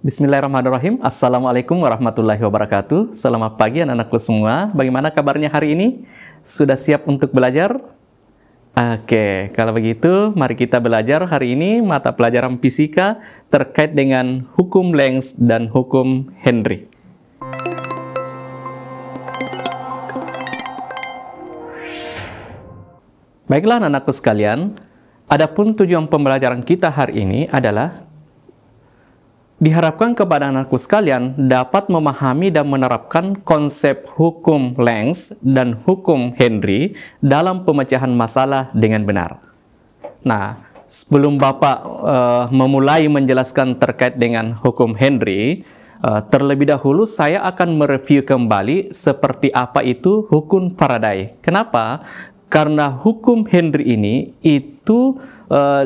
Bismillahirrahmanirrahim. Assalamualaikum warahmatullahi wabarakatuh. Selamat pagi anak-anakku semua. Bagaimana kabarnya hari ini? Sudah siap untuk belajar? Oke, kalau begitu mari kita belajar hari ini mata pelajaran fisika terkait dengan hukum Lenz dan hukum Henry. Baiklah anak-anakku sekalian, adapun tujuan pembelajaran kita hari ini adalah diharapkan kepada anakku sekalian dapat memahami dan menerapkan konsep hukum Lenz dan hukum Henry dalam pemecahan masalah dengan benar. Nah, sebelum Bapak memulai menjelaskan terkait dengan hukum Henry, terlebih dahulu saya akan mereview kembali seperti apa itu hukum Faraday. Kenapa? Karena hukum Henry ini itu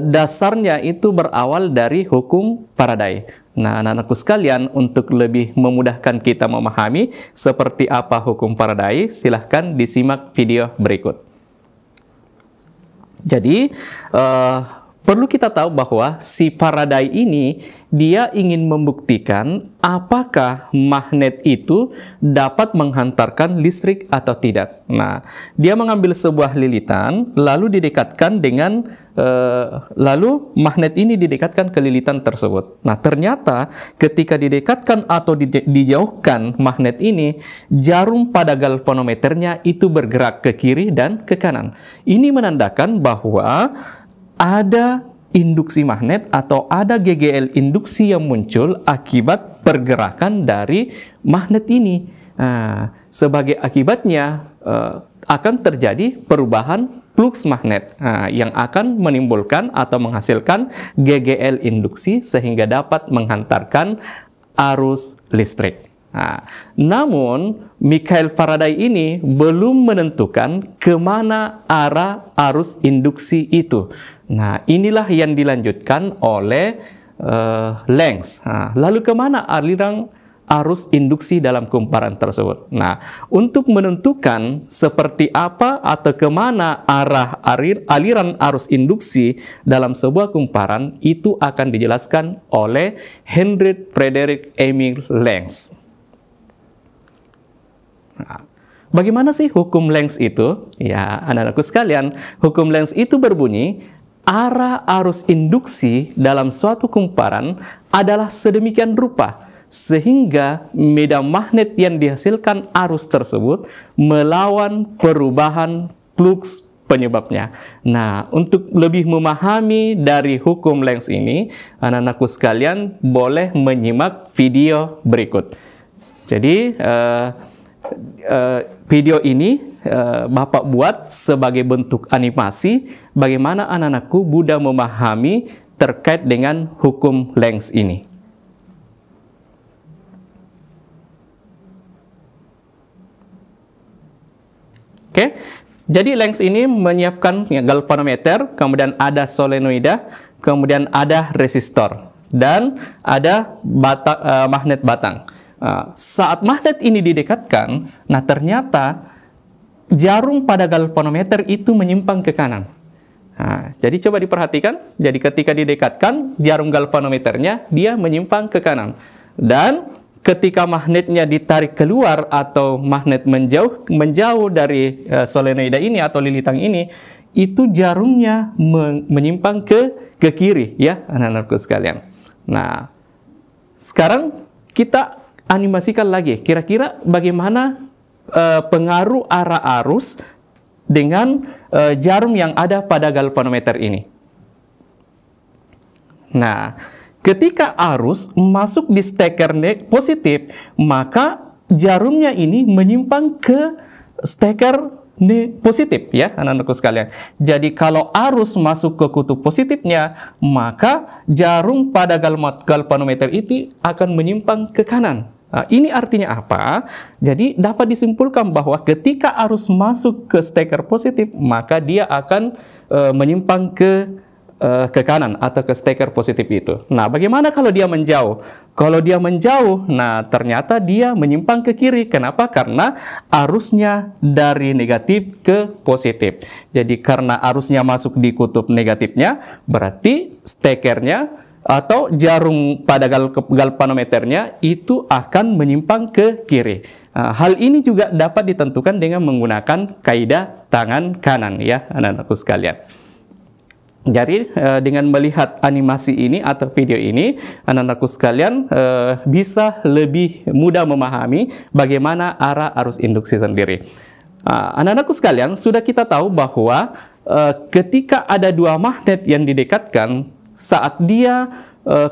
dasarnya itu berawal dari hukum Faraday. Nah, anak-anakku sekalian, untuk lebih memudahkan kita memahami seperti apa hukum Faraday, silahkan disimak video berikut. Jadi, perlu kita tahu bahwa si Faraday ini, dia ingin membuktikan apakah magnet itu dapat menghantarkan listrik atau tidak. Nah, dia mengambil sebuah lilitan, lalu didekatkan dengan lalu magnet ini didekatkan ke lilitan tersebut. Nah, ternyata ketika didekatkan atau dijauhkan magnet ini, jarum pada galvanometernya itu bergerak ke kiri dan ke kanan. Ini menandakan bahwa ada induksi magnet atau ada GGL induksi yang muncul akibat pergerakan dari magnet ini. Nah, sebagai akibatnya akan terjadi perubahan flux magnet yang akan menimbulkan atau menghasilkan GGL induksi sehingga dapat menghantarkan arus listrik. Nah, namun Michael Faraday ini belum menentukan kemana arah arus induksi itu. Nah, inilah yang dilanjutkan oleh Lenz. Nah, lalu kemana aliran arus induksi dalam kumparan tersebut? Nah, untuk menentukan seperti apa atau kemana arah aliran arus induksi dalam sebuah kumparan, itu akan dijelaskan oleh Heinrich Friedrich Emil Lenz. Nah, bagaimana sih hukum Lenz itu? Ya, anak-anakku sekalian, hukum Lenz itu berbunyi, arah arus induksi dalam suatu kumparan adalah sedemikian rupa sehingga medan magnet yang dihasilkan arus tersebut melawan perubahan flux penyebabnya. Nah, untuk lebih memahami dari hukum Lenz ini, anak-anakku sekalian boleh menyimak video berikut. Jadi, video ini Bapak buat sebagai bentuk animasi bagaimana anak-anakku mudah memahami terkait dengan hukum Lenz ini. Oke, jadi Lenz ini menyiapkan galvanometer, kemudian ada solenoida, kemudian ada resistor, dan ada magnet batang. Saat magnet ini didekatkan, nah ternyata jarum pada galvanometer itu menyimpang ke kanan. Nah, jadi coba diperhatikan, jadi ketika didekatkan, jarum galvanometernya dia menyimpang ke kanan. Dan ketika magnetnya ditarik keluar atau magnet menjauh dari solenoida ini atau lilitang ini, itu jarumnya menyimpang ke kiri, ya anak-anakku sekalian. Nah, sekarang kita animasikan lagi, kira-kira bagaimana pengaruh arah arus dengan jarum yang ada pada galvanometer ini. Nah, ketika arus masuk di steker positif, maka jarumnya ini menyimpang ke steker positif, ya anak-anakku sekalian. Jadi kalau arus masuk ke kutub positifnya, maka jarum pada galvanometer itu akan menyimpang ke kanan. Nah, ini artinya apa? Jadi dapat disimpulkan bahwa ketika arus masuk ke steker positif, maka dia akan menyimpang ke kanan atau ke steker positif itu. Nah, bagaimana kalau dia menjauh? Kalau dia menjauh, nah ternyata dia menyimpang ke kiri. Kenapa? Karena arusnya dari negatif ke positif. Jadi karena arusnya masuk di kutub negatifnya, berarti stekernya atau jarum pada galvanometernya itu akan menyimpang ke kiri. Hal ini juga dapat ditentukan dengan menggunakan kaidah tangan kanan ya anak-anakku sekalian. Jadi dengan melihat animasi ini atau video ini, anak-anakku sekalian bisa lebih mudah memahami bagaimana arah arus induksi sendiri. Anak-anakku sekalian, sudah kita tahu bahwa ketika ada dua magnet yang didekatkan, saat dia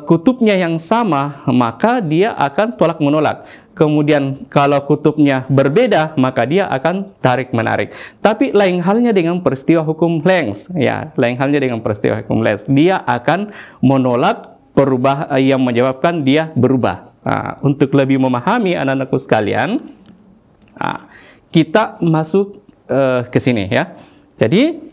kutubnya yang sama, maka dia akan tolak menolak. Kemudian kalau kutubnya berbeda, maka dia akan tarik-menarik. Tapi lain halnya dengan peristiwa hukum Lenz. Ya, lain halnya dengan peristiwa hukum Lenz. Dia akan menolak perubahan yang menyebabkan dia berubah. Untuk lebih memahami anak-anakku sekalian, kita masuk ke sini ya. Jadi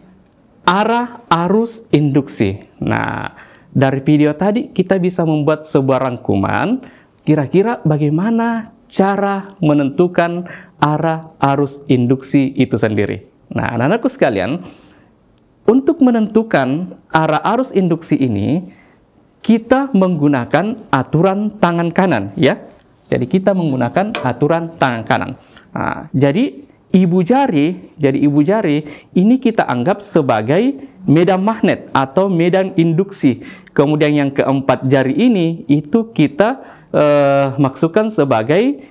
arah arus induksi. Nah, dari video tadi kita bisa membuat sebuah rangkuman. Kira-kira bagaimana cara menentukan arah arus induksi itu sendiri? Nah, anak-anakku sekalian, untuk menentukan arah arus induksi ini, kita menggunakan aturan tangan kanan, ya. Jadi kita menggunakan aturan tangan kanan. Nah, jadi ibu jari ini kita anggap sebagai medan magnet atau medan induksi. Kemudian yang keempat jari ini itu kita maksudkan sebagai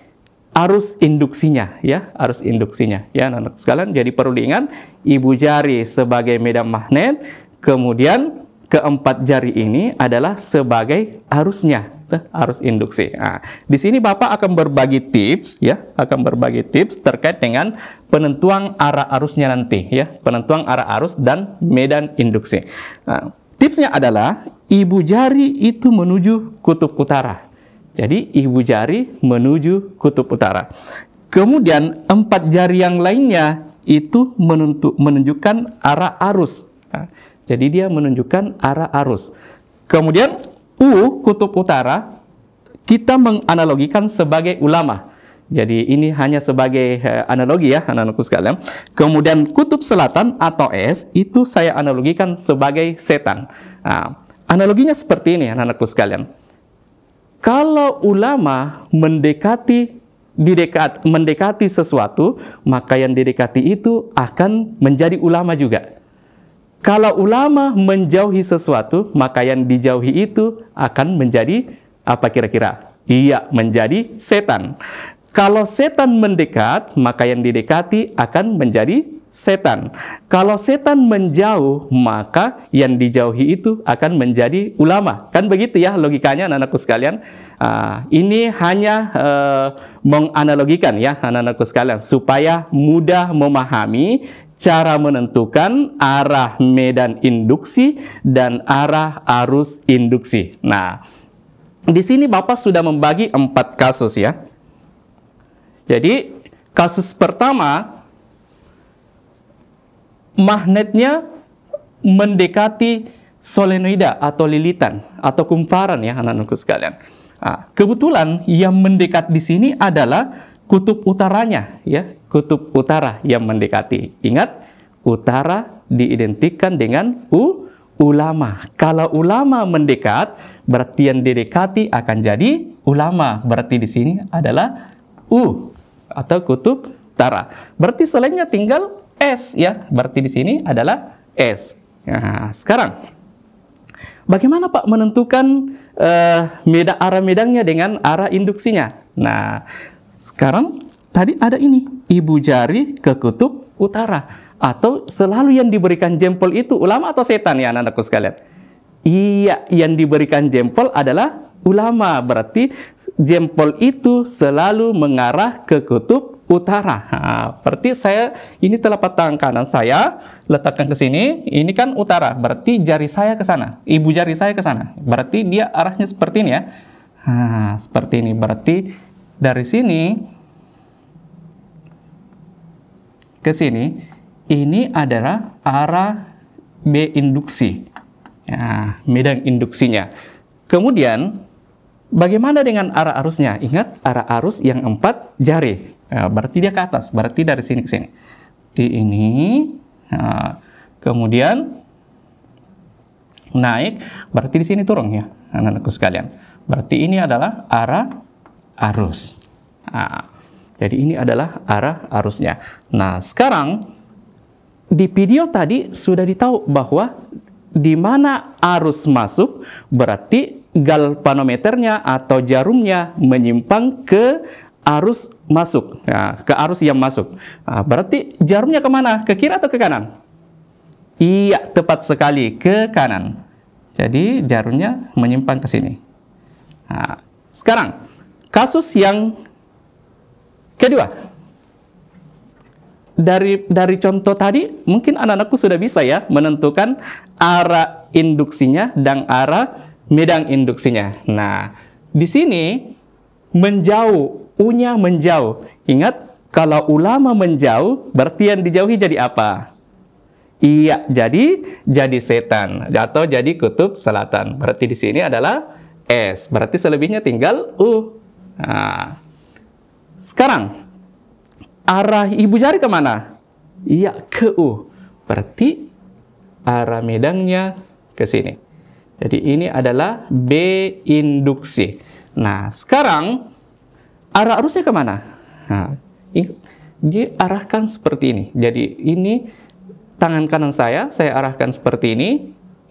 arus induksinya, ya, arus induksinya, ya, anak-anak sekalian. Jadi perlu diingat, ibu jari sebagai medan magnet, kemudian keempat jari ini adalah sebagai arusnya, arus induksi. Nah, di sini Bapak akan berbagi tips, ya, akan berbagi tips terkait dengan penentuan arah arusnya nanti, ya, penentuan arah arus dan medan induksi. Nah, tipsnya adalah ibu jari itu menuju kutub utara. Jadi ibu jari menuju kutub utara. Kemudian empat jari yang lainnya itu menunjukkan arah arus. Nah, jadi dia menunjukkan arah arus. Kemudian kutub utara kita menganalogikan sebagai ulama. Jadi ini hanya sebagai analogi ya anak-anakku sekalian. Kemudian kutub selatan atau S itu saya analogikan sebagai setan. Nah, analoginya seperti ini anak-anakku sekalian. Kalau ulama mendekati sesuatu, maka yang didekati itu akan menjadi ulama juga. Kalau ulama menjauhi sesuatu, maka yang dijauhi itu akan menjadi apa kira-kira? Iya, menjadi setan. Kalau setan mendekat, maka yang didekati akan menjadi setan. Kalau setan menjauh, maka yang dijauhi itu akan menjadi ulama. Kan begitu ya logikanya anak-anakku sekalian. Ini hanya menganalogikan ya anak-anakku sekalian, supaya mudah memahami cara menentukan arah medan induksi dan arah arus induksi. Nah, di sini Bapak sudah membagi 4 kasus ya. Jadi kasus pertama, magnetnya mendekati solenoida atau lilitan atau kumparan ya anak-anakku sekalian. Kebetulan yang mendekat di sini adalah kutub utaranya ya, kutub utara yang mendekati. Ingat, utara diidentikan dengan ulama. Kalau ulama mendekat, berarti yang didekati akan jadi ulama. Berarti di sini adalah atau kutub utara. Berarti selainnya tinggal S ya, berarti di sini adalah S. Nah, sekarang bagaimana Pak menentukan arah medannya dengan arah induksinya? Nah, sekarang tadi ada ini, ibu jari ke kutub utara, atau selalu yang diberikan jempol itu ulama atau setan ya anak-anakku sekalian? Iya, yang diberikan jempol adalah ulama, berarti jempol itu selalu mengarah ke kutub utara. Berarti saya ini telapak tangan kanan saya letakkan ke sini, ini kan utara, berarti jari saya ke sana, ibu jari saya ke sana, berarti dia arahnya seperti ini ya. Seperti ini, berarti dari sini ke sini, ini adalah arah B induksi, medan induksinya. Kemudian bagaimana dengan arah arusnya? Ingat, arah arus yang 4 jari. Berarti dia ke atas. Berarti dari sini ke sini. Di ini. Kemudian naik. Berarti di sini turun ya. anak-anakku sekalian. Berarti ini adalah arah arus. Nah, jadi ini adalah arah arusnya. Nah, sekarang di video tadi sudah ditahu bahwa di mana arus masuk, berarti galvanometernya atau jarumnya menyimpang ke arus masuk, nah, ke arus yang masuk. Nah, berarti jarumnya kemana? Ke kiri atau ke kanan? Iya, tepat sekali, ke kanan. Jadi jarumnya menyimpang ke sini. Nah, sekarang kasus yang kedua. Dari contoh tadi, mungkin anak-anakku sudah bisa ya menentukan arah induksinya dan arah medan induksinya. Nah, di sini menjauh, U-nya menjauh. Ingat, kalau ulama menjauh, berarti yang dijauhi jadi apa? Iya, jadi setan atau jadi kutub selatan. Berarti di sini adalah S. Berarti selebihnya tinggal U. Nah, sekarang arah ibu jari kemana? Iya, ke U. Berarti arah medannya ke sini. Jadi ini adalah B induksi. Nah, sekarang arah arusnya kemana? Nah, diarahkan seperti ini. Jadi ini tangan kanan saya arahkan seperti ini.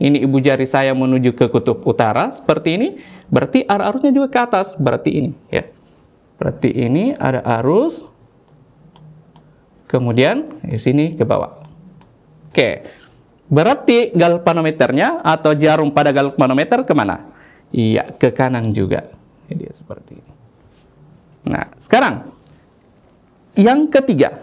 Ini ibu jari saya menuju ke kutub utara seperti ini. Berarti arah arusnya juga ke atas. Berarti ini, ya. Berarti ini ada arus. Kemudian di sini ke bawah. Oke. Berarti galvanometernya atau jarum pada galvanometer kemana? Iya, ke kanan juga. Jadi seperti ini. Nah, sekarang yang ketiga.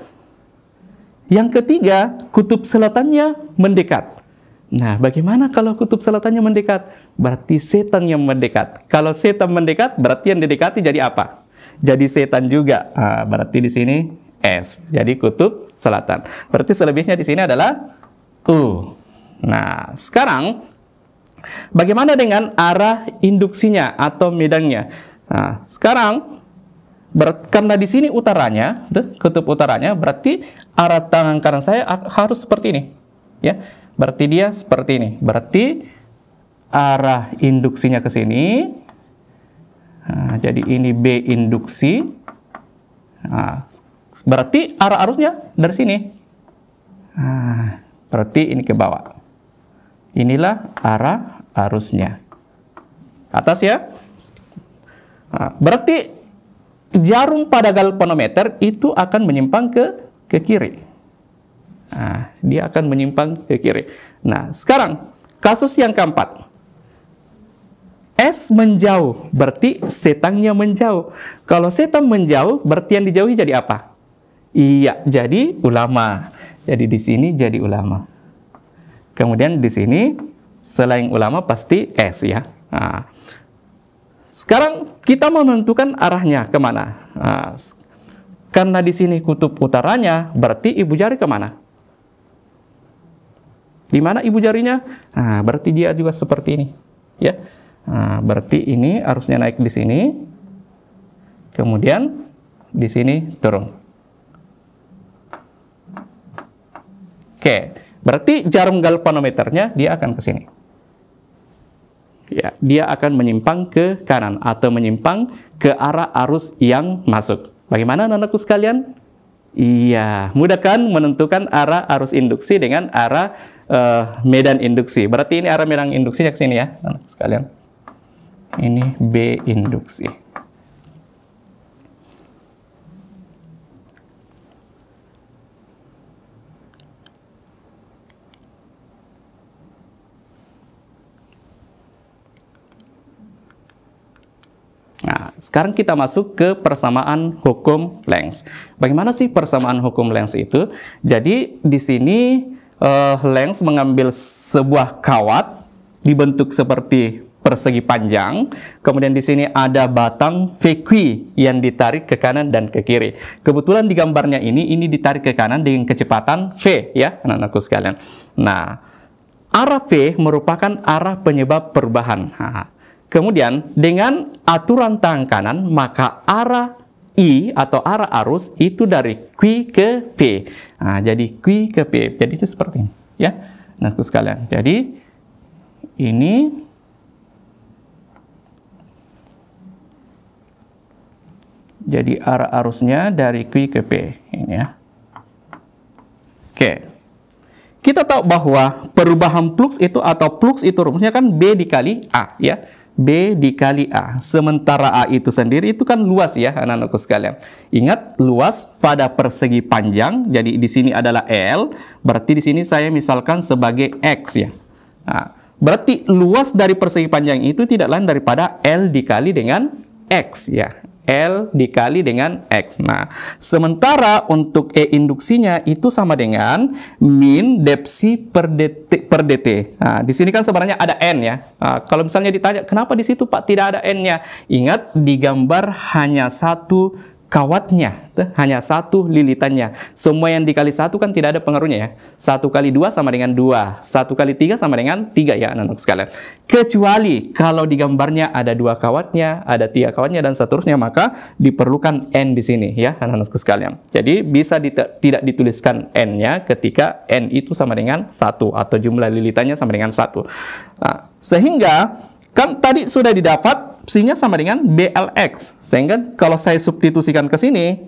Yang ketiga, kutub selatannya mendekat. Nah, bagaimana kalau kutub selatannya mendekat? Berarti setan yang mendekat. Kalau setan mendekat, berarti yang didekati jadi apa? Jadi setan juga. Nah, berarti di sini S. Jadi kutub selatan. Berarti selebihnya di sini adalah U. Nah, sekarang bagaimana dengan arah induksinya atau medannya? Nah, sekarang karena di sini utaranya, kutub utaranya, berarti arah tangan kanan saya harus seperti ini, ya. Berarti dia seperti ini. Berarti arah induksinya ke sini. Nah, jadi ini B induksi. Nah, berarti arah arusnya dari sini. Nah, berarti ini ke bawah. Inilah arah arusnya. Atas ya. Nah, berarti jarum pada galvanometer itu akan menyimpang ke kiri. Nah, dia akan menyimpang ke kiri. Nah, sekarang kasus yang keempat. S menjauh, berarti setannya menjauh. Kalau setan menjauh, berarti yang dijauhi jadi apa? Iya, jadi ulama. Jadi di sini jadi ulama. Kemudian di sini selain ulama pasti S ya. Nah, sekarang kita mau menentukan arahnya kemana. Nah, karena di sini kutub utaranya, berarti ibu jari kemana? Di mana ibu jarinya? Nah, berarti dia juga seperti ini, ya. Nah, berarti ini harusnya naik di sini, kemudian di sini turun. Oke, berarti jarum galvanometernya dia akan ke sini. Ya, dia akan menyimpang ke kanan atau menyimpang ke arah arus yang masuk. Bagaimana anak-anakku sekalian? Iya, mudah kan menentukan arah arus induksi dengan arah medan induksi. Berarti ini arah medan induksinya ke sini ya, anak-anakku sekalian. Ini B induksi. Nah, sekarang kita masuk ke persamaan hukum Lenz. Bagaimana sih persamaan hukum Lenz itu? Jadi di sini Lenz mengambil sebuah kawat dibentuk seperti persegi panjang. Kemudian di sini ada batang VQ yang ditarik ke kanan dan ke kiri. Kebetulan di gambarnya ini ditarik ke kanan dengan kecepatan V ya, anak-anakku sekalian. Nah, arah V merupakan arah penyebab perubahan. Nah, kemudian dengan aturan tangan kanan, maka arah I atau arah arus itu dari Q ke P. Nah, jadi Q ke P. Jadi itu seperti ini, ya, anak-anakku sekalian. Jadi ini Jadi arah arusnya dari Q ke P. Ini ya. Oke. Kita tahu bahwa perubahan flux itu atau flux itu rumusnya kan B dikali A ya. B dikali A. Sementara A itu sendiri itu kan luas ya anak-anakku sekalian. Ingat luas pada persegi panjang. Jadi di sini adalah L. Berarti di sini saya misalkan sebagai X ya. Nah, berarti luas dari persegi panjang itu tidak lain daripada L dikali dengan X ya. L dikali dengan X. Nah, sementara untuk E induksinya itu sama dengan min depsi per dt. Nah, di sini kan sebenarnya ada N ya. Nah, kalau misalnya ditanya, kenapa di situ Pak tidak ada N-nya? Ingat, digambar hanya satu kawatnya, hanya satu lilitannya. Semua yang dikali satu kan tidak ada pengaruhnya ya. 1 kali 2 sama dengan 2. 1 kali 3 sama dengan 3 ya anak-anak sekalian. Kecuali kalau digambarnya ada 2 kawatnya, ada 3 kawatnya dan seterusnya, maka diperlukan N di sini ya anak-anak sekalian. Jadi bisa tidak dituliskan N-nya ketika N itu sama dengan 1 atau jumlah lilitannya sama dengan 1. Nah, sehingga kan tadi sudah didapat psi-nya sama dengan BLX. Sehingga kalau saya substitusikan ke sini,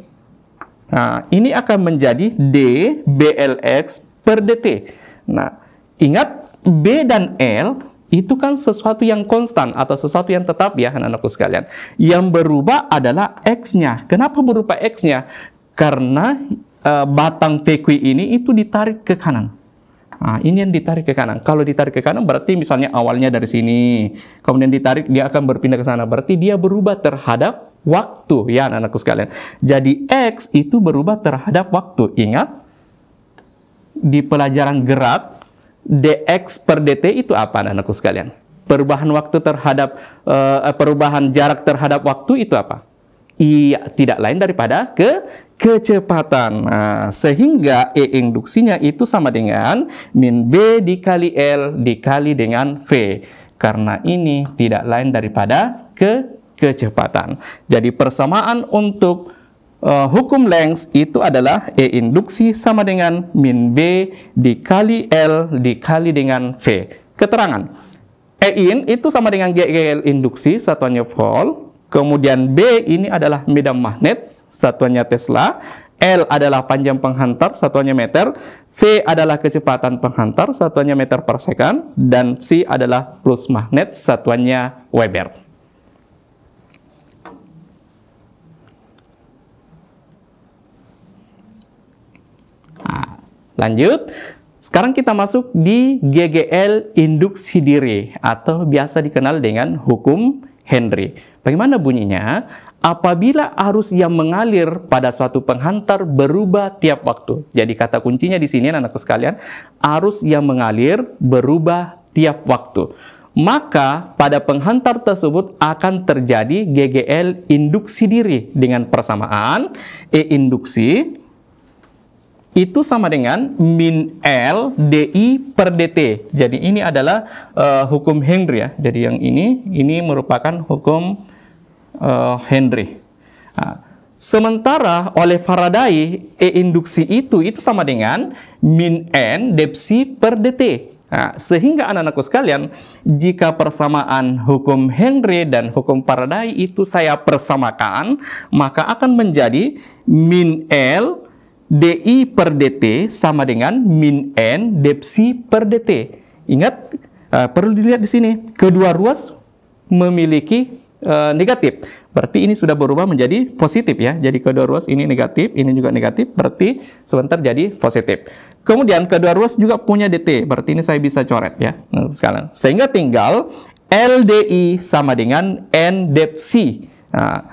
nah, ini akan menjadi D BLX per dt. Nah, ingat B dan L itu kan sesuatu yang konstan atau sesuatu yang tetap ya anak-anakku sekalian. Yang berubah adalah X-nya. Kenapa berubah X-nya? Karena batang PQ ini itu ditarik ke kanan. Nah, ini yang ditarik ke kanan. Kalau ditarik ke kanan berarti misalnya awalnya dari sini, kemudian ditarik dia akan berpindah ke sana. Berarti dia berubah terhadap waktu ya anak-anakku sekalian. Jadi X itu berubah terhadap waktu. Ingat di pelajaran gerak dx per dt itu apa anak-anakku sekalian? Perubahan waktu terhadap perubahan jarak terhadap waktu itu apa? Iya, tidak lain daripada kecepatan. Nah, sehingga E induksinya itu sama dengan min B dikali L dikali dengan V. Karena ini tidak lain daripada kecepatan. Jadi persamaan untuk hukum Lenz itu adalah E induksi sama dengan min B dikali L dikali dengan V. Keterangan. E in itu sama dengan GL induksi, satuannya volt. Kemudian B ini adalah medan magnet, satuannya Tesla. L adalah panjang penghantar, satuannya meter. V adalah kecepatan penghantar, satuannya meter per second. Dan C adalah flux magnet, satuannya Weber. Nah, lanjut. Sekarang kita masuk di GGL induksi diri atau biasa dikenal dengan hukum Henry. Bagaimana bunyinya? Apabila arus yang mengalir pada suatu penghantar berubah tiap waktu. Jadi kata kuncinya di sini anak-anakku sekalian, arus yang mengalir berubah tiap waktu. Maka pada penghantar tersebut akan terjadi GGL induksi diri dengan persamaan E induksi itu sama dengan min L DI per DT. Jadi ini adalah hukum Henry ya. Jadi yang ini merupakan hukum Henry. Nah, sementara oleh Faraday E induksi itu sama dengan min N depsi per DT. Nah, sehingga anak-anakku sekalian, jika persamaan hukum Henry dan hukum Faraday itu saya persamakan, maka akan menjadi min L DI per DT sama dengan min N depsi per DT. Ingat, perlu dilihat di sini, kedua ruas memiliki negatif. Berarti ini sudah berubah menjadi positif ya. Jadi kedua ruas ini negatif, ini juga negatif, berarti sebentar jadi positif. Kemudian kedua ruas juga punya DT, berarti ini saya bisa coret ya. Nah, sekarang. Sehingga tinggal LDI sama dengan N depsi. Nah,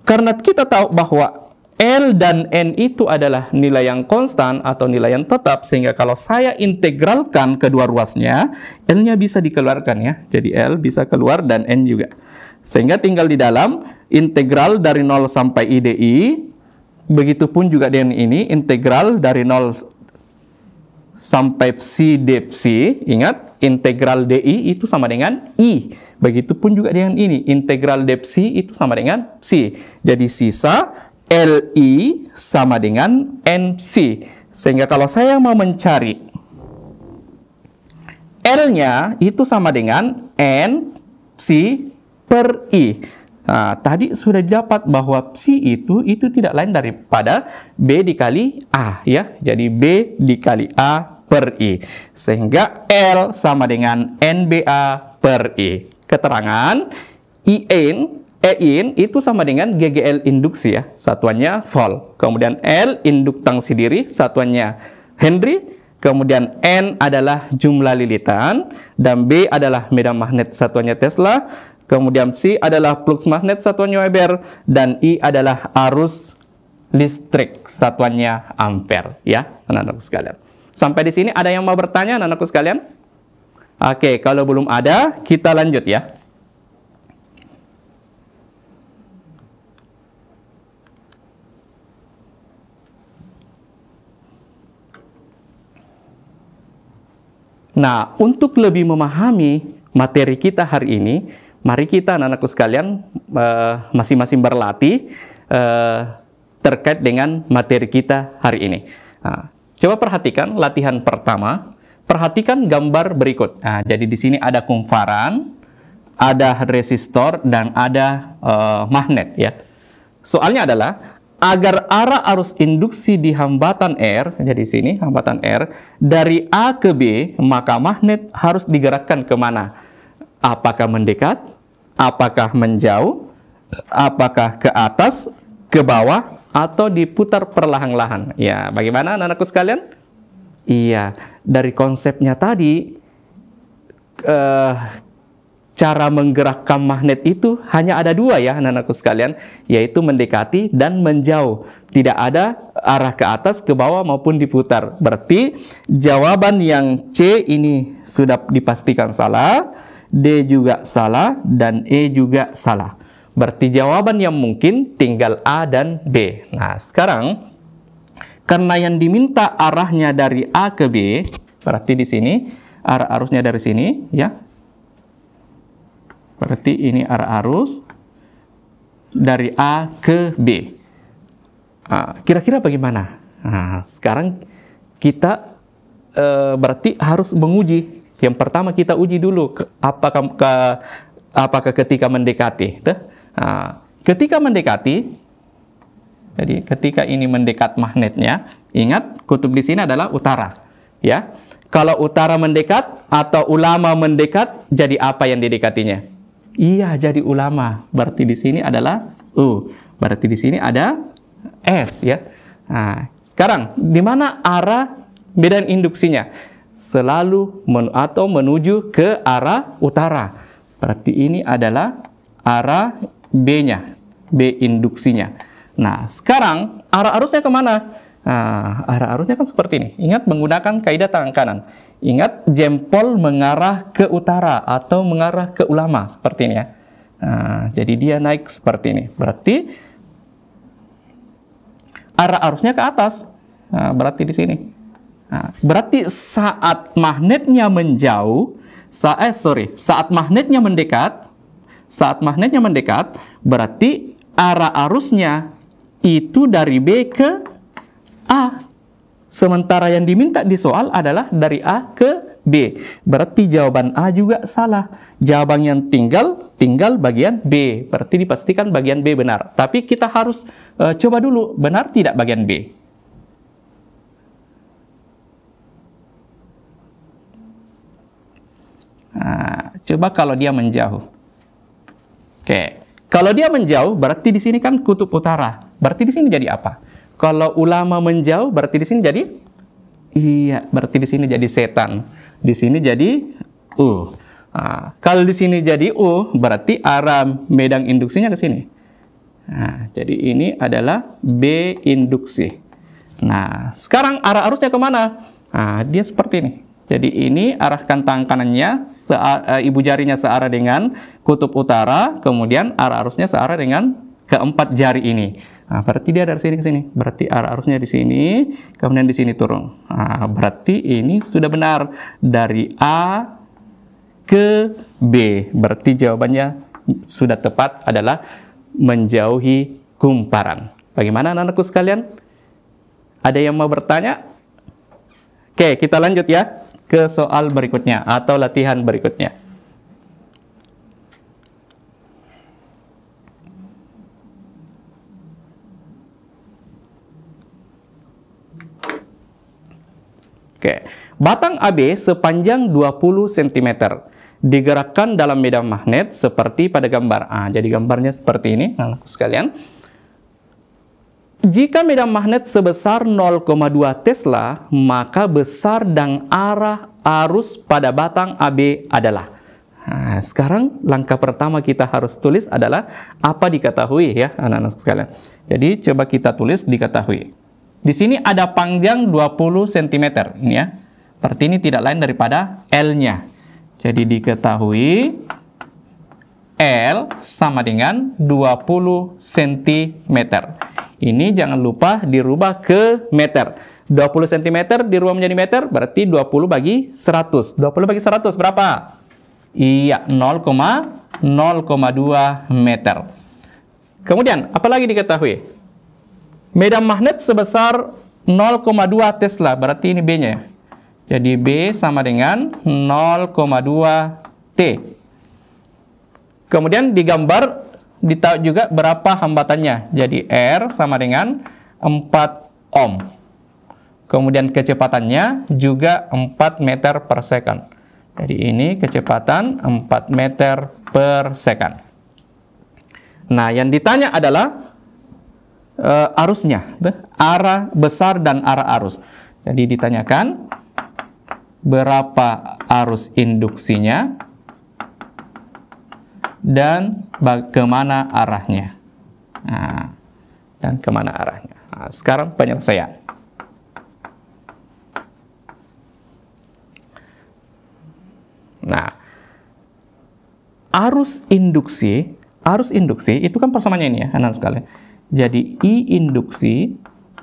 karena kita tahu bahwa L dan N itu adalah nilai yang konstan atau nilai yang tetap, sehingga kalau saya integralkan kedua ruasnya, L-nya bisa dikeluarkan ya. Jadi L bisa keluar dan N juga. Sehingga tinggal di dalam integral dari 0 sampai IDI, begitupun juga dengan ini, integral dari 0 sampai psi dpsi. Ingat, integral DI itu sama dengan I. Begitupun juga dengan ini, integral dpsi itu sama dengan psi. Jadi sisa LI sama dengan NC. Sehingga kalau saya mau mencari L-nya itu sama dengan NC per I. Nah, tadi sudah didapat bahwa psi itu tidak lain daripada B dikali A, ya. Jadi B dikali A per I. Sehingga L sama dengan NBA per I. Keterangan Ein itu sama dengan GGL induksi, ya. Satuannya volt. Kemudian L induktangsi diri, satuannya Henry. Kemudian N adalah jumlah lilitan, dan B adalah medan magnet, satuannya Tesla. Kemudian psi adalah flux magnet, satuannya Weber, dan I adalah arus listrik, satuannya ampere, ya, anak-anakku sekalian. Sampai di sini ada yang mau bertanya, anak-anakku sekalian? Oke, kalau belum ada, kita lanjut, ya. Nah, untuk lebih memahami materi kita hari ini, mari kita, anak-anakku sekalian, masing-masing berlatih terkait dengan materi kita hari ini. Nah, coba perhatikan latihan pertama. Perhatikan gambar berikut. Nah, jadi di sini ada kumparan, ada resistor, dan ada magnet, ya. Soalnya adalah agar arah arus induksi di hambatan R, jadi sini hambatan R, dari A ke B, maka magnet harus digerakkan kemana? Apakah mendekat? Apakah menjauh? Apakah ke atas, ke bawah, atau diputar perlahan-lahan? Ya, bagaimana anak-anakku sekalian? Iya, dari konsepnya tadi, cara menggerakkan magnet itu hanya ada dua, ya anak-anakku sekalian, yaitu mendekati dan menjauh. Tidak ada arah ke atas, ke bawah, maupun diputar. Berarti jawaban yang C ini sudah dipastikan salah, D juga salah, dan E juga salah. Berarti jawaban yang mungkin tinggal A dan B. Nah, sekarang karena yang diminta arahnya dari A ke B, berarti di sini arah arusnya dari sini, ya. Berarti ini arah arus dari A ke B. Kira-kira bagaimana? Nah, sekarang kita berarti harus menguji. Yang pertama kita uji dulu apakah ketika mendekati. Ketika mendekati, jadi ketika ini mendekat magnetnya, ingat kutub di sini adalah utara, ya. Kalau utara mendekat atau ulama mendekat, jadi apa yang didekatinya? Iya, jadi ulama. Berarti di sini adalah U. Berarti di sini ada S, ya. Nah, sekarang di mana arah medan induksinya? Selalu menuju ke arah utara. Berarti ini adalah arah B-nya, B induksinya. Nah, sekarang arah arusnya kemana? Nah, arah arusnya kan seperti ini. Ingat menggunakan kaidah tangan kanan. Ingat jempol mengarah ke utara atau mengarah ke ulama, seperti ini, ya. Nah, jadi dia naik seperti ini. Berarti arah arusnya ke atas. Nah, berarti di sini. Nah, berarti saat magnetnya menjauh, saat magnetnya mendekat, berarti arah arusnya itu dari B ke A. Sementara yang diminta di soal adalah dari A ke B. Berarti jawaban A juga salah. Jawaban yang tinggal bagian B. Berarti dipastikan bagian B benar. Tapi kita harus coba dulu, benar tidak bagian B? Nah, coba kalau dia menjauh. Oke, kalau dia menjauh berarti di sini kan kutub utara. Berarti di sini jadi apa? Kalau ulama menjauh berarti di sini jadi, iya, berarti di sini jadi setan. Di sini jadi U. Nah, kalau di sini jadi U berarti arah medan induksinya ke sini. Nah, jadi ini adalah B induksi. Nah, sekarang arah arusnya kemana? Nah, dia seperti ini. Jadi ini arahkan tangan kanannya, ibu jarinya searah dengan kutub utara, kemudian arah arusnya searah dengan keempat jari ini. Nah, berarti dia dari sini ke sini. Berarti arah arusnya di sini, kemudian di sini turun. Nah, berarti ini sudah benar dari A ke B. Berarti jawabannya sudah tepat adalah menjauhi kumparan. Bagaimana anak-anakku sekalian? Ada yang mau bertanya? Oke, kita lanjut ya ke soal berikutnya atau latihan berikutnya. Oke. Batang AB sepanjang 20 cm. Digerakkan dalam medan magnet seperti pada gambar. Jadi gambarnya seperti ini, anak-anakku sekalian. Jika medan magnet sebesar 0,2 Tesla, maka besar dan arah arus pada batang AB adalah. Sekarang langkah pertama kita harus tulis adalah apa diketahui ya anak-anak sekalian. Jadi coba kita tulis diketahui. Di sini ada panjang 20 cm ini ya. Berarti ini tidak lain daripada L-nya. Jadi diketahui L sama dengan 20 cm. Ini jangan lupa dirubah ke meter. 20 cm dirubah menjadi meter berarti 20 bagi 100. 20 bagi 100 berapa? Iya, 0,02 meter. Kemudian, apa lagi diketahui? Medan magnet sebesar 0,2 Tesla, berarti ini B-nya ya. Jadi B sama dengan 0,2 T. Kemudian digambar, ditahu juga berapa hambatannya. Jadi R sama dengan 4 ohm. Kemudian kecepatannya juga 4 meter per second. Jadi ini kecepatan 4 meter per second. Nah, yang ditanya adalah arusnya, arah besar dan arah arus. Jadi ditanyakan berapa arus induksinya dan kemana arahnya. Dan kemana arahnya. Sekarang penyelesaian. Nah, arus induksi itu kan persamaannya ini ya, anak sekalian. Jadi I induksi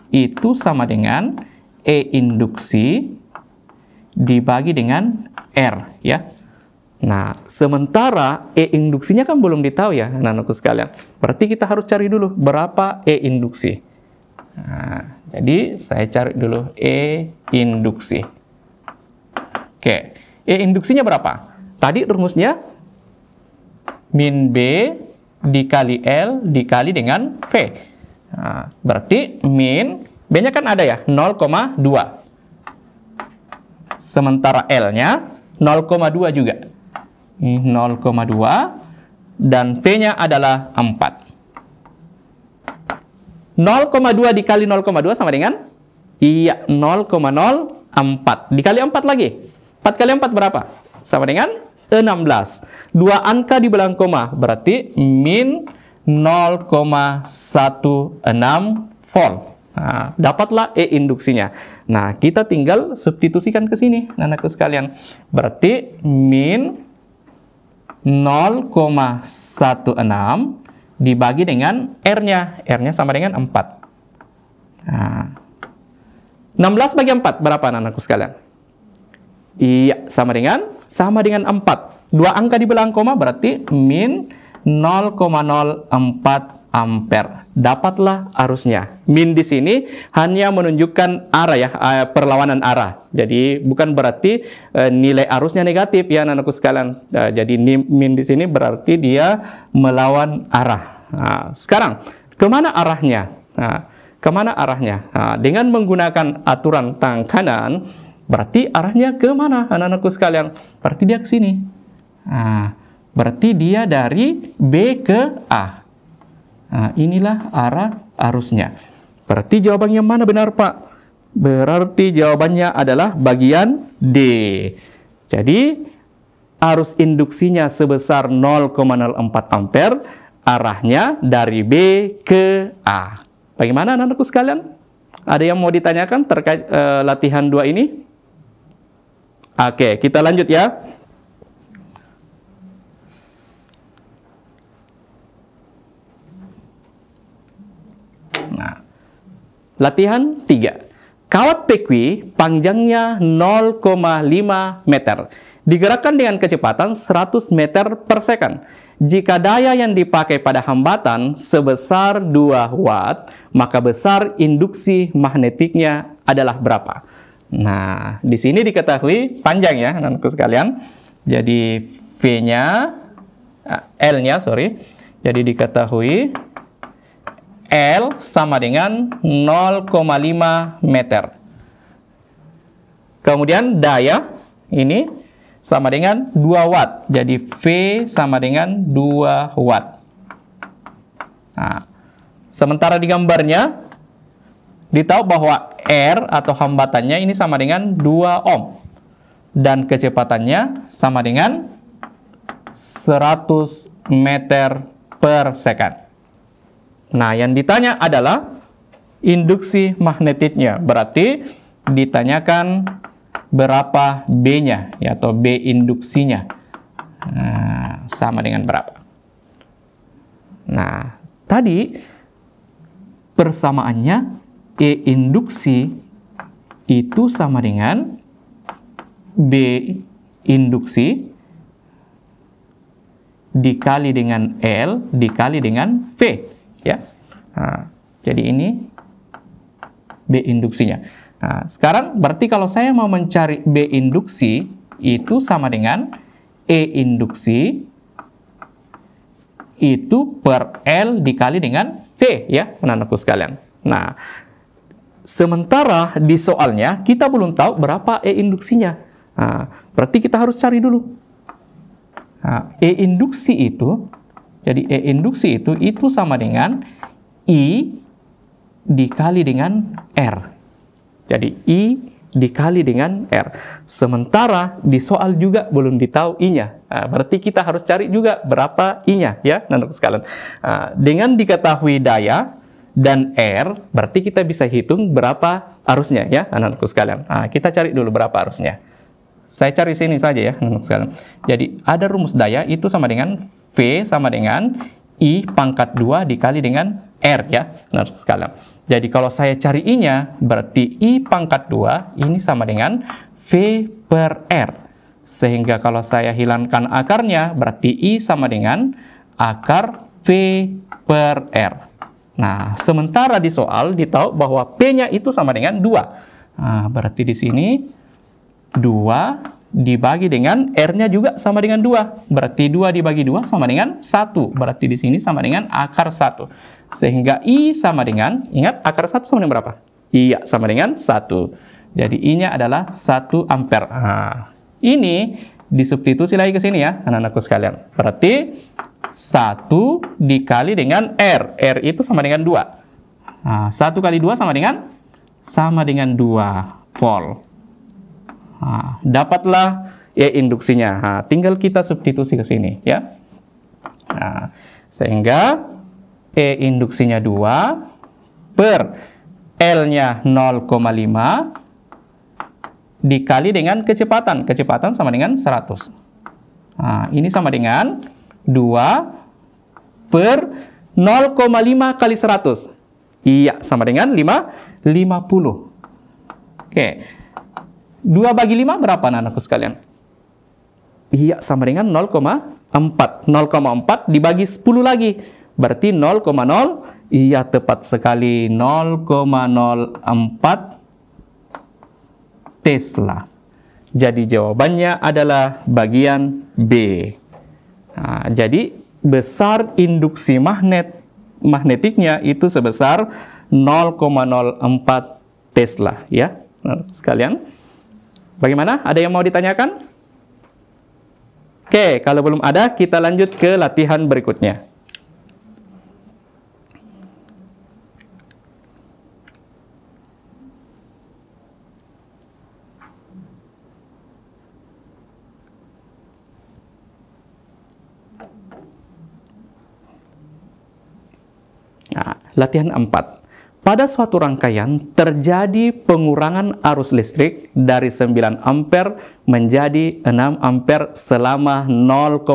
itu sama dengan E induksi dibagi dengan R ya. Nah, sementara E induksinya kan belum ditahu ya, anak-anakku sekalian. Berarti kita harus cari dulu berapa E induksi. Nah, jadi saya cari dulu E induksi. Oke. E induksinya berapa? Tadi rumusnya min B dikali L dikali dengan V. Nah, berarti min B-nya kan ada ya, 0,2. Sementara L-nya 0,2 juga. 0,2 dan V-nya adalah 4. 0,2 dikali 0,2 sama dengan? Iya, 0,04. Dikali 4 lagi. 4 kali 4 berapa? Sama dengan 16. Dua angka di belakang koma, berarti min 0,16 volt. Nah, dapatlah E induksinya. Nah, kita tinggal substitusikan ke sini, anakku sekalian. Berarti min 0,16 dibagi dengan R-nya. R-nya sama dengan 4. Nah, 16 bagi 4 berapa anak-anakku sekalian? Iya, sama dengan 4. Dua angka di belakang koma berarti min 0,04 ampere. Dapatlah arusnya. Min di sini hanya menunjukkan arah ya, perlawanan arah. Jadi bukan berarti nilai arusnya negatif ya anak-anakku sekalian. Jadi min di sini berarti dia melawan arah. Nah, sekarang kemana arahnya? Kemana arahnya? Dengan menggunakan aturan tangan kanan, berarti arahnya ke mana anak-anakku sekalian? Berarti dia ke sini. Berarti dia dari B ke A. Inilah arah arusnya. Berarti jawabannya mana benar, Pak? Berarti jawabannya adalah bagian D. Jadi arus induksinya sebesar 0,04 ampere, arahnya dari B ke A. Bagaimana anak-anakku sekalian? Ada yang mau ditanyakan terkait latihan 2 ini? Oke, kita lanjut ya. Nah, latihan 3. Kawat PQ panjangnya 0,5 meter. Digerakkan dengan kecepatan 100 meter per second. Jika daya yang dipakai pada hambatan sebesar 2 watt, maka besar induksi magnetiknya adalah berapa? Nah, di sini diketahui panjang ya, anak-anakku sekalian. Jadi V-nya, L-nya, sorry. Jadi diketahui L sama dengan 0,5 meter. Kemudian daya ini sama dengan 2 watt. Jadi V sama dengan 2 watt. Nah, sementara di gambarnya ditahu bahwa R atau hambatannya ini sama dengan 2 ohm. Dan kecepatannya sama dengan 100 meter per second. Nah, yang ditanya adalah induksi magnetiknya. Berarti ditanyakan berapa B-nya, ya, atau B induksinya. Nah, sama dengan berapa? Nah, tadi persamaannya E induksi itu sama dengan B induksi dikali dengan L dikali dengan V, ya. Nah, jadi ini B induksinya. Nah, sekarang berarti kalau saya mau mencari B induksi itu sama dengan E induksi itu per L dikali dengan V, ya, anak-anakku sekalian. Nah, sementara di soalnya kita belum tahu berapa E induksinya. Nah, berarti kita harus cari dulu. Nah, E induksi itu, jadi E induksi itu sama dengan I dikali dengan R. Jadi I dikali dengan R. Sementara di soal juga belum ditahu I-nya. Nah, berarti kita harus cari juga berapa I-nya, ya, anak-anak sekalian. Nah, dengan diketahui daya dan R, berarti kita bisa hitung berapa arusnya, ya, anak-anakku sekalian. Nah, kita cari dulu berapa arusnya. Saya cari sini saja, ya, anak-anak sekalian. Jadi ada rumus daya itu sama dengan V sama dengan I pangkat 2 dikali dengan R, ya, anak-anak sekalian. Jadi kalau saya cari I-nya, berarti I pangkat 2 ini sama dengan V per R. Sehingga kalau saya hilangkan akarnya, berarti I sama dengan akar V per R. Nah, sementara di soal ditahu bahwa P-nya itu sama dengan 2. Nah, berarti di sini 2 dibagi dengan R-nya juga sama dengan 2. Berarti 2 dibagi 2 sama dengan 1. Berarti di sini sama dengan akar 1. Sehingga I sama dengan, ingat akar 1 sama dengan berapa? Iya, sama dengan 1. Jadi I-nya adalah 1 ampere. Nah, ini disubstitusi lagi ke sini, ya, anak-anakku sekalian. Berarti 1 dikali dengan R. R itu sama dengan 2. Nah, 1 kali 2 sama dengan 2 volt. Nah, dapatlah E induksinya. Nah, tinggal kita substitusi ke sini, ya. Nah, sehingga E induksinya 2 per L-nya 0,5 dikali dengan kecepatan. Kecepatan sama dengan 100. Nah, ini sama dengan 2 per 0,5 kali 100. Iya, sama dengan 50. Oke. 2 bagi 5 berapa, anak-anakku sekalian? Iya, sama dengan 0,4. 0,4 dibagi 10 lagi. Berarti 0,0. Iya, tepat sekali. 0,04 Tesla. Jadi jawabannya adalah bagian B. Nah, jadi besar induksi magnetiknya itu sebesar 0,04 Tesla, ya, sekalian. Bagaimana? Ada yang mau ditanyakan? Oke, kalau belum ada, kita lanjut ke latihan berikutnya. Nah, latihan 4. Pada suatu rangkaian terjadi pengurangan arus listrik dari 9 ampere menjadi 6 ampere selama 0,02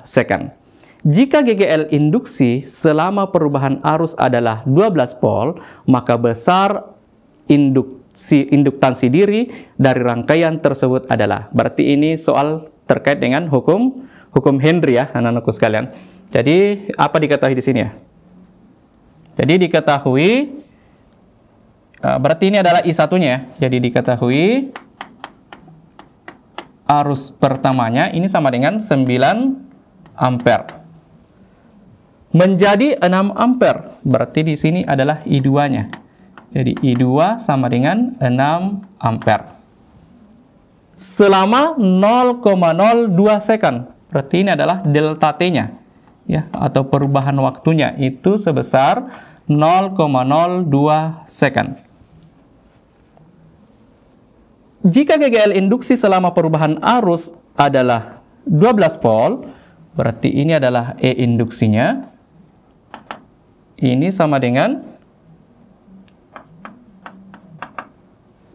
second. Jika GGL induksi selama perubahan arus adalah 12 volt, maka besar induktansi diri dari rangkaian tersebut adalah. Berarti ini soal terkait dengan hukum Henry, ya, anak-anakku sekalian. Jadi apa diketahui di sini, ya? Jadi diketahui, berarti ini adalah I1-nya. Jadi diketahui arus pertamanya ini sama dengan 9 ampere. Menjadi 6 ampere, berarti di sini adalah I2-nya. Jadi I2 sama dengan 6 ampere. Selama 0,02 second. Berarti ini adalah delta T-nya. Ya, atau perubahan waktunya itu sebesar 0,02 second. Jika GGL induksi selama perubahan arus adalah 12 volt, berarti ini adalah E induksinya. Ini sama dengan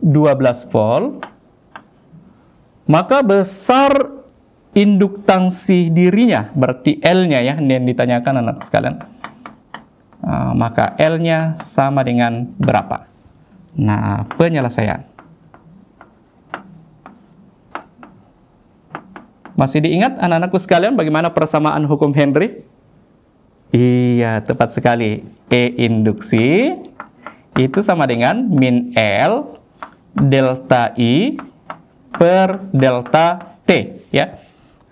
12 volt. Maka besar induktansi dirinya, berarti L-nya ya, ini yang ditanyakan anak sekalian. Maka L-nya sama dengan berapa? Nah, penyelesaian. Masih diingat anak-anakku sekalian bagaimana persamaan hukum Henry? Iya, tepat sekali. E induksi itu sama dengan min L delta I per delta T, ya.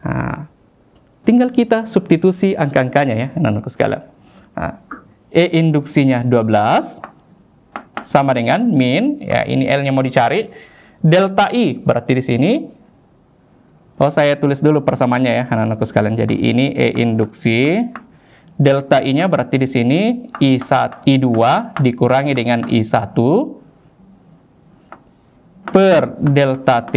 Nah, tinggal kita substitusi angka-angkanya ya, anak-anakku sekalian. Nah, E induksinya 12 sama dengan min, ya ini L-nya mau dicari, delta I berarti di sini. Oh, saya tulis dulu persamaannya ya, anak-anakku sekalian. Jadi ini E induksi, delta I-nya berarti di sini I2 dikurangi dengan I1 per delta T.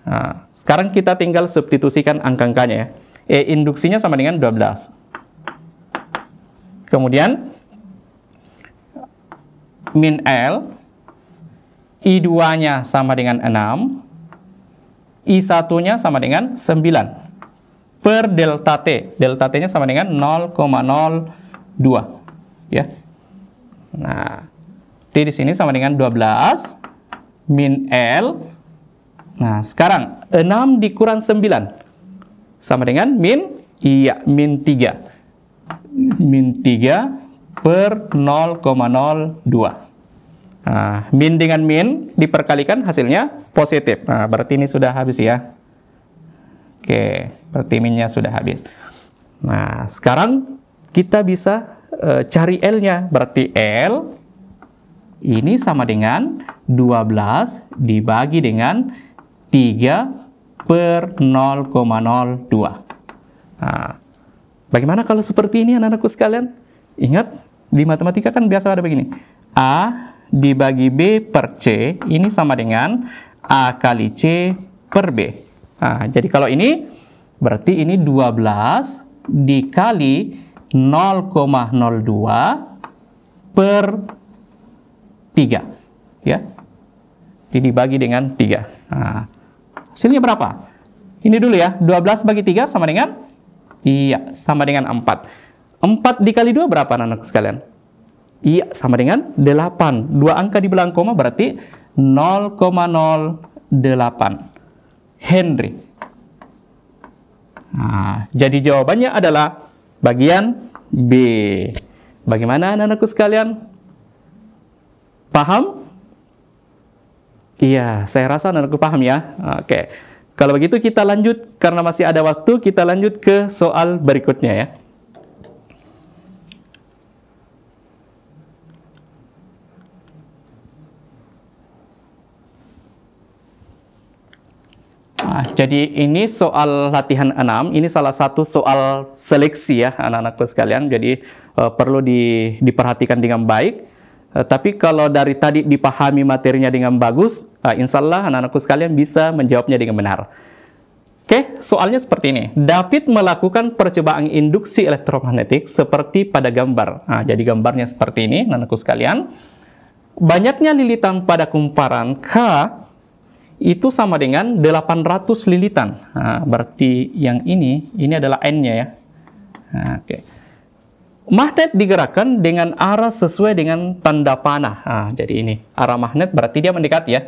Nah, sekarang kita tinggal substitusikan angka-angkanya ya. E induksinya sama dengan 12. Kemudian min L, I2-nya sama dengan 6, I1-nya sama dengan 9 per delta T. Delta T-nya sama dengan 0,02 ya. Nah, T di sini sama dengan 12 min L. Nah, sekarang 6 dikurang 9 sama dengan min, iya, min 3. Min 3 per 0,02. Nah, min dengan min diperkalikan hasilnya positif. Nah, berarti ini sudah habis ya. Oke, berarti minnya sudah habis. Nah, sekarang kita bisa cari L-nya. Berarti L ini sama dengan 12 dibagi dengan 3 per 0,02. Nah, bagaimana kalau seperti ini anak-anakku sekalian? Ingat, di matematika kan biasa ada begini. A dibagi B per C, ini sama dengan A kali C per B. Nah, jadi kalau ini, berarti ini 12 dikali 0,02 per 3. Ya. Jadi dibagi dengan 3. Nah, hasilnya berapa? Ini dulu ya, 12 bagi 3 sama dengan? Iya, sama dengan 4. 4 dikali 2 berapa anak-anak sekalian? Iya, sama dengan 8. 2 angka di belakang koma berarti 0,08 Henry. Nah, jadi jawabannya adalah bagian B. Bagaimana anak-anakku sekalian? Paham? Iya, saya rasa anak-anakku paham ya. Oke. Kalau begitu kita lanjut, karena masih ada waktu, kita lanjut ke soal berikutnya ya. Jadi ini soal latihan 6, ini salah satu soal seleksi ya anak-anakku sekalian, jadi perlu diperhatikan dengan baik. Tapi kalau dari tadi dipahami materinya dengan bagus, insya Allah anak-anakku sekalian bisa menjawabnya dengan benar. Oke, soalnya seperti ini. David melakukan percobaan induksi elektromagnetik seperti pada gambar. Nah, jadi gambarnya seperti ini anak-anakku sekalian. Banyaknya lilitan pada kumparan K itu sama dengan 800 lilitan. Nah, berarti yang ini adalah N-nya ya. Nah, oke. Magnet digerakkan dengan arah sesuai dengan tanda panah. Nah, jadi ini arah magnet berarti dia mendekat ya.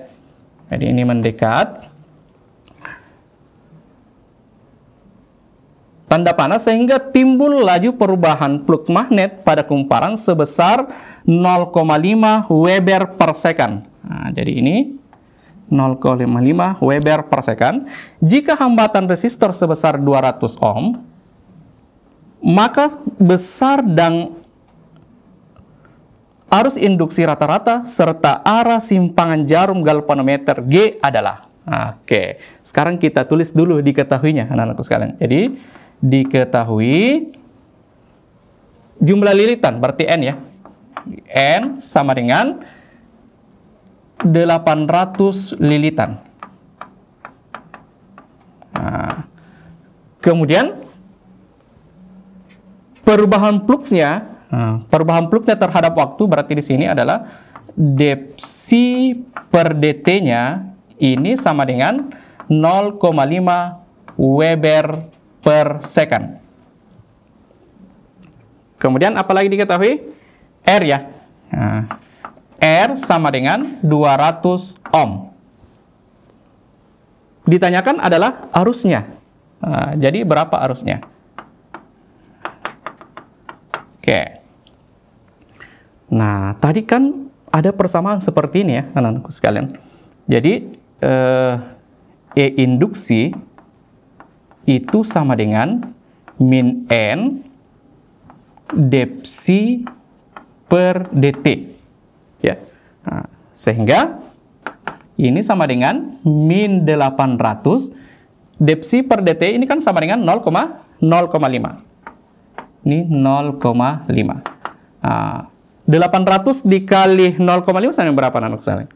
Jadi ini mendekat. Tanda panah sehingga timbul laju perubahan flux magnet pada kumparan sebesar 0,5 Weber per second. Nah, jadi ini 0,5 Weber per second. Jika hambatan resistor sebesar 200 ohm, maka besar dan arus induksi rata-rata serta arah simpangan jarum galvanometer G adalah. Oke, sekarang kita tulis dulu diketahuinya, anak-anakku sekalian. Jadi, diketahui jumlah lilitan, berarti N ya. N sama dengan 800 lilitan. Kemudian, perubahan fluksnya terhadap waktu, berarti di sini adalah depsi per dt-nya ini sama dengan 0,5 Weber per second. Kemudian apalagi diketahui? R ya. R sama dengan 200 ohm. Ditanyakan adalah arusnya. Jadi berapa arusnya? Oke. Nah, tadi kan ada persamaan seperti ini ya, anak-anakku sekalian. Jadi, E induksi itu sama dengan min N depsi per dt. Ya. Nah, sehingga ini sama dengan min 800. Depsi per dt ini kan sama dengan 0,05. Ini 0,5. 800 dikali 0,5 sama berapa, anak sekalian?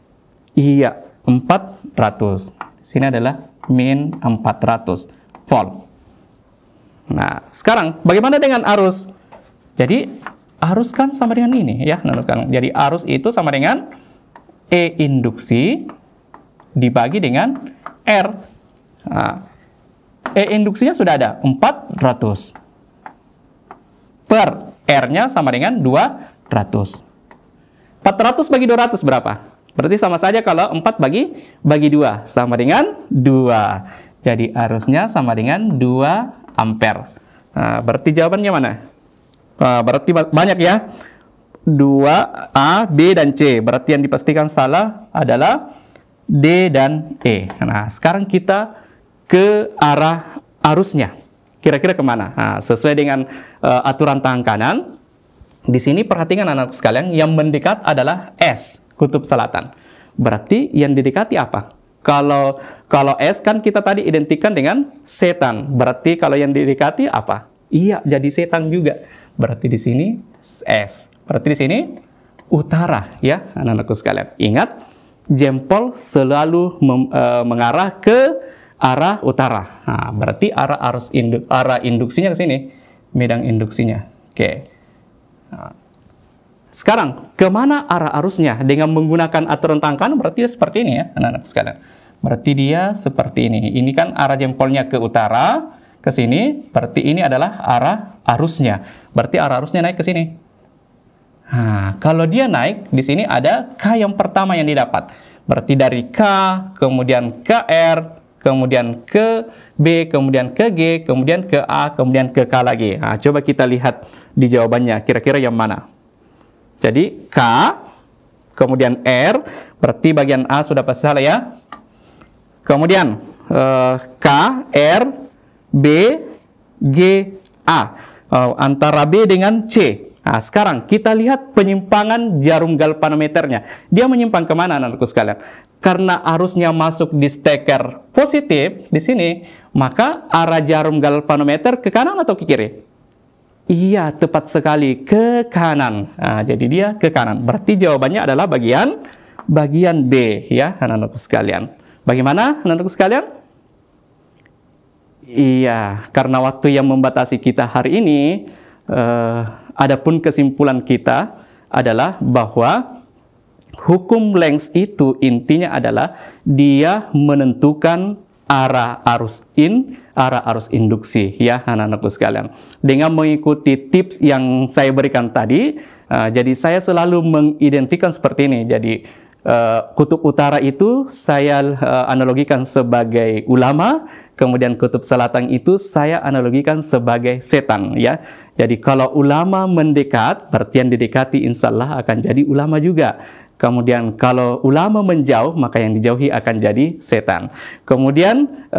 Iya, 400. Sini adalah min 400 volt. Nah, sekarang bagaimana dengan arus? Jadi, arus kan sama dengan ini ya, anak sekalian. Jadi, arus itu sama dengan E induksi dibagi dengan R. E induksinya sudah ada, 400. Per R-nya sama dengan 200. 400 bagi 200 berapa? Berarti sama saja kalau 4 bagi 2 sama dengan 2. Jadi arusnya sama dengan 2 ampere. Nah, berarti jawabannya mana? Berarti banyak ya. 2A, B, dan C. Berarti yang dipastikan salah adalah D dan E. Nah, sekarang kita ke arah arusnya. Kira-kira kemana? Nah, sesuai dengan aturan tangan kanan. Di sini perhatikan anak sekalian, yang mendekat adalah S, kutub selatan. Berarti yang didekati apa? Kalau S kan kita tadi identikan dengan setan. Berarti kalau yang didekati apa? Iya, jadi setan juga. Berarti di sini S. Berarti di sini utara ya, anak-anakku sekalian. Ingat, jempol selalu mengarah ke arah utara. Nah, berarti arah induksinya ke sini, medan induksinya. Oke. Nah, sekarang kemana arah arusnya dengan menggunakan aturan tangan? Berarti seperti ini ya, anak-anak sekalian. Berarti dia seperti ini. Ini kan arah jempolnya ke utara, ke sini. Berarti ini adalah arah arusnya. Berarti arah arusnya naik ke sini. Nah, kalau dia naik, di sini ada K yang pertama yang didapat. Berarti dari K, kemudian ke R, kemudian ke B, kemudian ke G, kemudian ke A, kemudian ke K lagi. Nah, coba kita lihat di jawabannya, kira-kira yang mana? Jadi, K, kemudian R, berarti bagian A sudah pasti salah ya. Kemudian, K, R, B, G, A. Antara B dengan C. Nah, sekarang kita lihat penyimpangan jarum galvanometernya. Dia menyimpang kemana, anak-anakku sekalian? Karena arusnya masuk di steker positif di sini, maka arah jarum galvanometer ke kanan atau ke kiri? Iya, tepat sekali, ke kanan. Nah, jadi dia ke kanan. Berarti jawabannya adalah bagian B ya, anak-anakku sekalian. Bagaimana, anak-anakku sekalian? Iya, karena waktu yang membatasi kita hari ini, adapun kesimpulan kita adalah bahwa hukum Lenz itu intinya adalah dia menentukan arah arus induksi ya, anak-anakku sekalian. Dengan mengikuti tips yang saya berikan tadi, jadi saya selalu mengidentikan seperti ini. Jadi kutub utara itu saya analogikan sebagai ulama, kemudian kutub selatan itu saya analogikan sebagai setan ya. Jadi kalau ulama mendekat, berarti yang didekati insya Allah akan jadi ulama juga. Kemudian kalau ulama menjauh, maka yang dijauhi akan jadi setan. Kemudian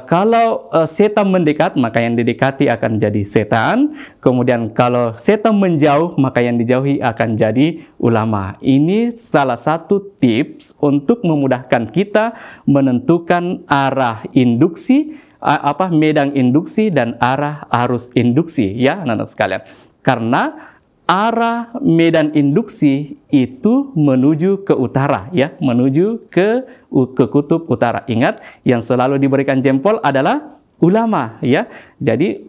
kalau setan mendekat, maka yang didekati akan jadi setan. Kemudian kalau setan menjauh, maka yang dijauhi akan jadi ulama. Ini salah satu tips untuk memudahkan kita menentukan arah induksi, medan induksi dan arah arus induksi, ya anak-anak sekalian. Karena arah medan induksi itu menuju ke utara, ya, menuju ke kutub utara. Ingat, yang selalu diberikan jempol adalah ulama, ya. Jadi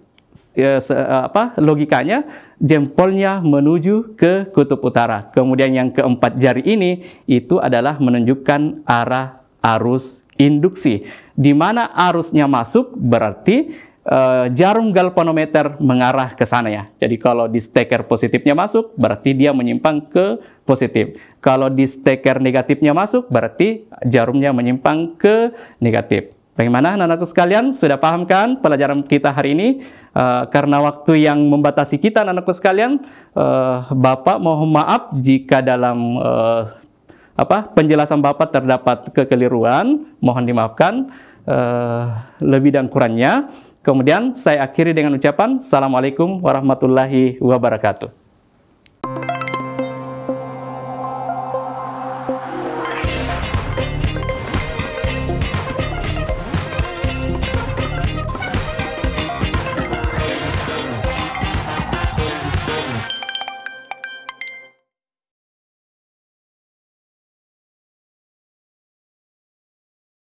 logikanya jempolnya menuju ke kutub utara. Kemudian yang keempat jari ini itu adalah menunjukkan arah arus induksi. Di mana arusnya masuk berarti jarum galvanometer mengarah ke sana, ya. Jadi kalau di steker positifnya masuk berarti dia menyimpang ke positif. Kalau di steker negatifnya masuk berarti jarumnya menyimpang ke negatif. Bagaimana anak-anakku sekalian? Sudah paham kan pelajaran kita hari ini? Karena waktu yang membatasi kita anak-anakku sekalian, Bapak mohon maaf jika dalam penjelasan Bapak terdapat kekeliruan, mohon dimaafkan lebih dan kurangnya. Kemudian saya akhiri dengan ucapan Assalamualaikum warahmatullahi wabarakatuh.